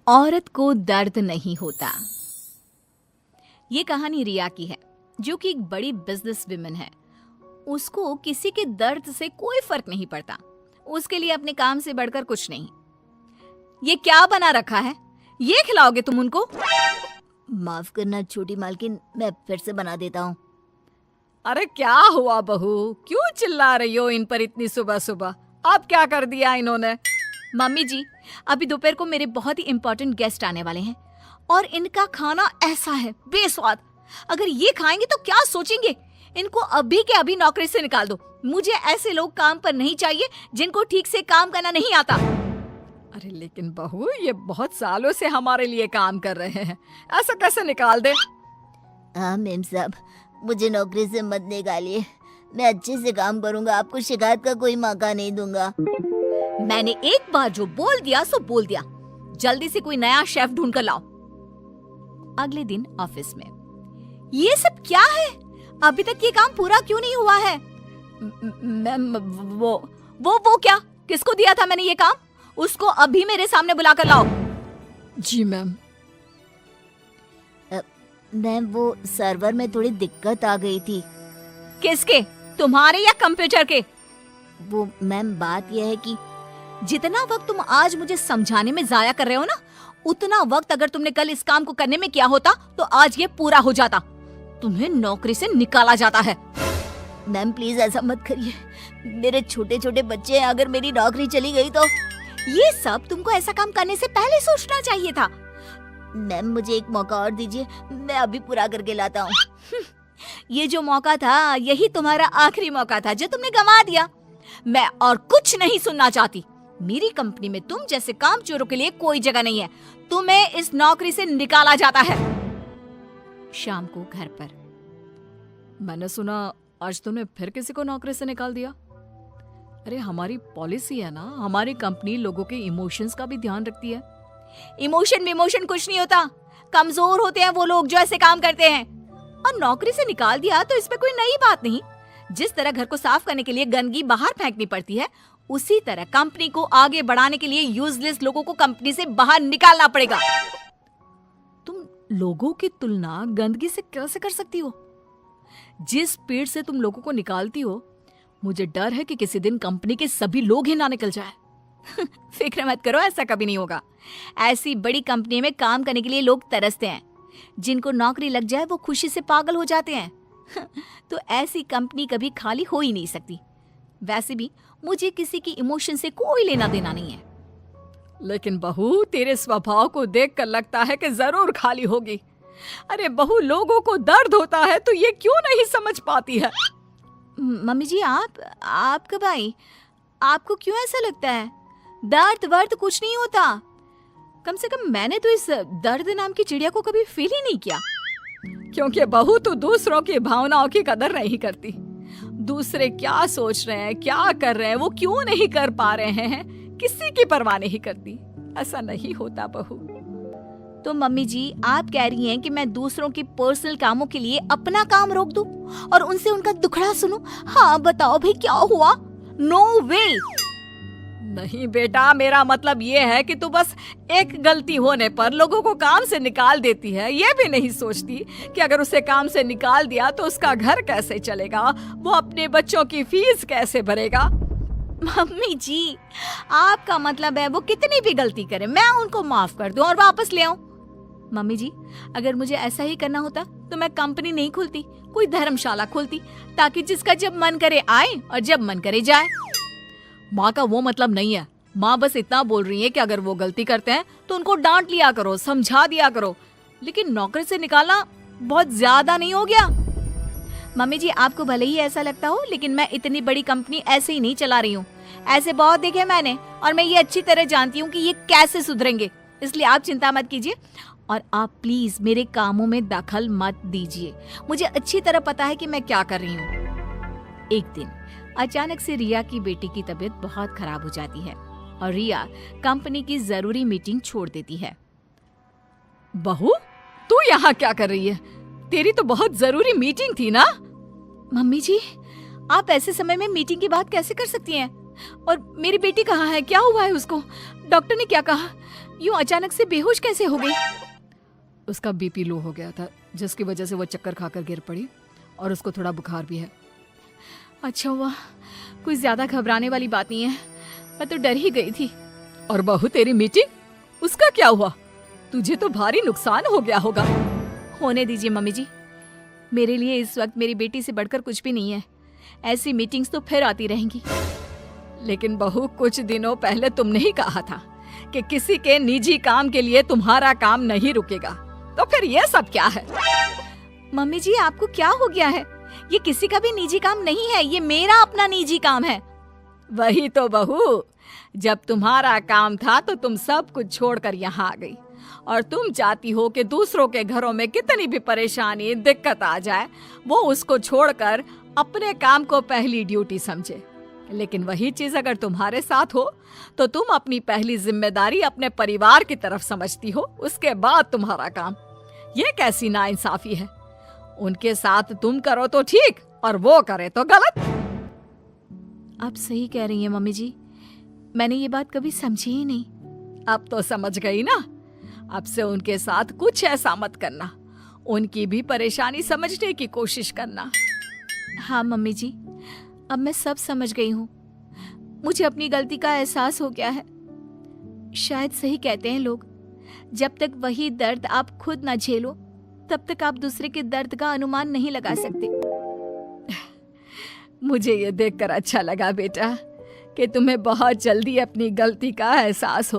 औरत को दर्द नहीं होता। ये कहानी रिया की है, जो कि एक बड़ी बिजनेस विमेन है। उसको किसी के दर्द से कोई फर्क नहीं पड़ता। उसके लिए अपने काम से बढ़कर कुछ नहीं। ये क्या बना रखा है? ये खिलाओगे तुम उनको? माफ करना छोटी मालकिन, मैं फिर से बना देता हूँ। अरे क्या हुआ बहू, क्यों चिल्ला रही हो इन पर इतनी सुबह सुबह? अब क्या कर दिया इन्होंने? मम्मी जी, अभी दोपहर को मेरे बहुत ही इम्पोर्टेंट गेस्ट आने वाले हैं और इनका खाना ऐसा है बेस्वाद। अगर ये खाएंगे तो क्या सोचेंगे? इनको अभी के अभी नौकरी से निकाल दो। मुझे ऐसे लोग काम पर नहीं चाहिए जिनको ठीक से काम करना नहीं आता। अरे लेकिन बहू, ये बहुत सालों से हमारे लिए काम कर रहे हैं, ऐसा कैसे निकाल दे? हाँ मेम साहब, मुझे नौकरी से मत निकालिए। मैं अच्छे से काम करूंगा, आपको शिकायत का कोई मौका नहीं दूंगा। मैंने एक बार जो बोल दिया सो बोल दिया। जल्दी से कोई नया शेफ ढूंढ कर लाओ। अगले दिन ऑफिस में, ये सब क्या है? अभी तक ये काम पूरा क्यों नहीं हुआ है? मैम, वो क्या? किसको दिया था मैंने ये काम? उसको अभी मेरे सामने बुलाकर लाओ। जी मैम। मैम, वो सर्वर में थोड़ी दिक्कत आ गई थी। किसके? तुम्हारे या कंप्यूटर के? वो मैम, बात यह है कि जितना वक्त तुम आज मुझे समझाने में जाया कर रहे हो ना, उतना वक्त अगर तुमने कल इस काम को करने में किया होता तो आज ये पूरा हो जाता। तुम्हें नौकरी से निकाला जाता है। मैम प्लीज ऐसा मत करिए, मेरे छोटे छोटे बच्चे हैं, अगर मेरी नौकरी चली गई तो। ये सब तुमको ऐसा काम करने से पहले सोचना चाहिए था। मैम मुझे एक मौका और दीजिए, मैं अभी पूरा करके लाता हूँ। ये जो मौका था, यही तुम्हारा आखिरी मौका था जो तुमने गंवा दिया। मैं और कुछ नहीं सुनना चाहती। मेरी कंपनी में तुम जैसे कामचोरों के लिए कोई जगह नहीं है। तुम्हें इस नौकरी से निकाला जाता है। शाम को घर पर, मैंने सुना आज तुमने फिर किसी को नौकरी से निकाल दिया। अरे हमारी पॉलिसी है ना, हमारी कंपनी लोगों के इमोशंस का भी ध्यान रखती है। इमोशन कुछ नहीं होता। कमजोर होते हैं वो लोग जो ऐसे काम करते हैं। और नौकरी से निकाल दिया तो इसमें कोई नई बात नहीं। जिस तरह घर को साफ करने के लिए गंदगी बाहर फेंकनी पड़ती है, उसी तरह कंपनी को आगे बढ़ाने के लिए यूजलेस लोगों को कंपनी से बाहर निकालना पड़ेगा। तुम लोगों की तुलना गंदगी से कैसे कर सकती हो? जिस स्पीड से तुम लोगों को निकालती हो, मुझे डर है कि किसी दिन कंपनी के सभी लोग ही ना निकल जाए। फिक्र मत करो, ऐसा कभी नहीं होगा। ऐसी बड़ी कंपनी में काम करने के लिए लोग तरसते हैं। जिनको नौकरी लग जाए वो खुशी से पागल हो जाते हैं। तो ऐसी कंपनी कभी खाली हो ही नहीं सकती। वैसे भी मुझे किसी की इमोशन से कोई लेना देना नहीं है। लेकिन बहू, तेरे स्वभाव को देखकर लगता है कि जरूर खाली होगी। अरे बहू, लोगों को दर्द होता है तो ये क्यों नहीं समझ पाती है? मम्मी जी, आप कब आई? आपको क्यों ऐसा लगता है? दर्द वर्द कुछ नहीं होता। कम से कम मैंने तो इस दर्द नाम की चिड़िया को कभी फील ही नहीं किया। क्योंकि बहू तो दूसरों की भावनाओं की कदर नहीं करती। दूसरे क्या सोच रहे हैं, क्या कर रहे हैं, वो क्यों नहीं कर पा रहे हैं, किसी की परवाह नहीं करती। ऐसा नहीं होता बहू। तो मम्मी जी, आप कह रही हैं कि मैं दूसरों के पर्सनल कामों के लिए अपना काम रोक दूं और उनसे उनका दुखड़ा सुनूं? हाँ बताओ भाई, क्या हुआ? नो वे। नहीं बेटा, मेरा मतलब ये है कि तू बस एक गलती होने पर लोगों को काम से निकाल देती है। ये भी नहीं सोचती कि अगर उसे काम से निकाल दिया तो उसका घर कैसे चलेगा, वो अपने बच्चों की फीस कैसे भरेगा। मम्मी जी, आपका मतलब है वो कितनी भी गलती करे मैं उनको माफ कर दूं और वापस ले आऊं? मम्मी जी, अगर मुझे ऐसा ही करना होता तो मैं कंपनी नहीं खोलती, कोई धर्मशाला खोलती, ताकि जिसका जब मन करे आए और जब मन करे जाए। माँ का वो मतलब नहीं है। माँ बस इतना बोल रही है कि अगर वो गलती करते हैं तो उनको डांट लिया करो, समझा दिया करो। लेकिन नौकरी से निकालना बहुत ज्यादा नहीं हो गया? मम्मी जी, आपको भले ही ऐसा लगता हो, लेकिन मैं इतनी बड़ी कंपनी ऐसे ही नहीं चला रही हूँ। ऐसे बहुत देखे मैंने और मैं ये अच्छी तरह जानती हूँ कि ये कैसे सुधरेंगे। इसलिए आप चिंता मत कीजिए और आप प्लीज मेरे कामों में दखल मत दीजिए। मुझे अच्छी तरह पता है कि मैं क्या कर रही हूँ। एक दिन अचानक से रिया की बेटी की तबीयत बहुत खराब हो जाती है और रिया कंपनी की जरूरी मीटिंग छोड़ देती है। बहू, तू यहाँ क्या कर रही है? तेरी तो बहुत जरूरी मीटिंग थी ना? मम्मी जी, आप ऐसे समय में मीटिंग की बात कैसे कर सकती हैं? और मेरी बेटी कहाँ है? क्या हुआ है उसको? डॉक्टर ने क्या कहा? यूं अचानक से बेहोश कैसे हो गई? उसका बीपी लो हो गया था, जिसकी वजह से वो चक्कर खाकर गिर पड़ी और उसको थोड़ा बुखार भी है। अच्छा हुआ, कोई ज्यादा घबराने वाली बात नहीं है, मैं तो डर ही गई थी। और बहू तेरी मीटिंग, उसका क्या हुआ? तुझे तो भारी नुकसान हो गया होगा। होने दीजिए मम्मी जी, मेरे लिए इस वक्त मेरी बेटी से बढ़कर कुछ भी नहीं है। ऐसी मीटिंग्स तो फिर आती रहेंगी। लेकिन बहू, कुछ दिनों पहले तुमने ही कहा था कि किसी के निजी काम के लिए तुम्हारा काम नहीं रुकेगा, तो फिर ये सब क्या है? मम्मी जी, आपको क्या हो गया है? ये किसी का भी निजी काम नहीं है, ये मेरा अपना निजी काम है। वही तो बहू, जब तुम्हारा काम था तो तुम सब कुछ छोड़कर यहाँ आ गई, और तुम चाहती हो कि दूसरों के घरों में कितनी भी परेशानी दिक्कत आ जाए, वो उसको छोड़कर अपने काम को पहली ड्यूटी समझे। लेकिन वही चीज अगर तुम्हारे साथ हो तो तुम अपनी पहली जिम्मेदारी अपने परिवार की तरफ समझती हो, उसके बाद तुम्हारा काम। ये कैसी नाइंसाफी है? उनके साथ तुम करो तो ठीक और वो करे तो गलत। आप सही कह रही हैं मम्मी जी, मैंने ये बात कभी समझी ही नहीं। अब तो समझ गई ना? अब से उनके साथ कुछ ऐसा मत करना, उनकी भी परेशानी समझने की कोशिश करना। हाँ मम्मी जी, अब मैं सब समझ गई हूँ। मुझे अपनी गलती का एहसास हो गया है। शायद सही कहते हैं लोग, जब तक वही दर्द आप खुद ना झेलो तब तक आप दूसरे के दर्द का अनुमान नहीं लगा सकते। मुझे ये देखकर अच्छा लगा बेटा कि तुम्हें बहुत जल्दी अपनी गलती का एहसास हो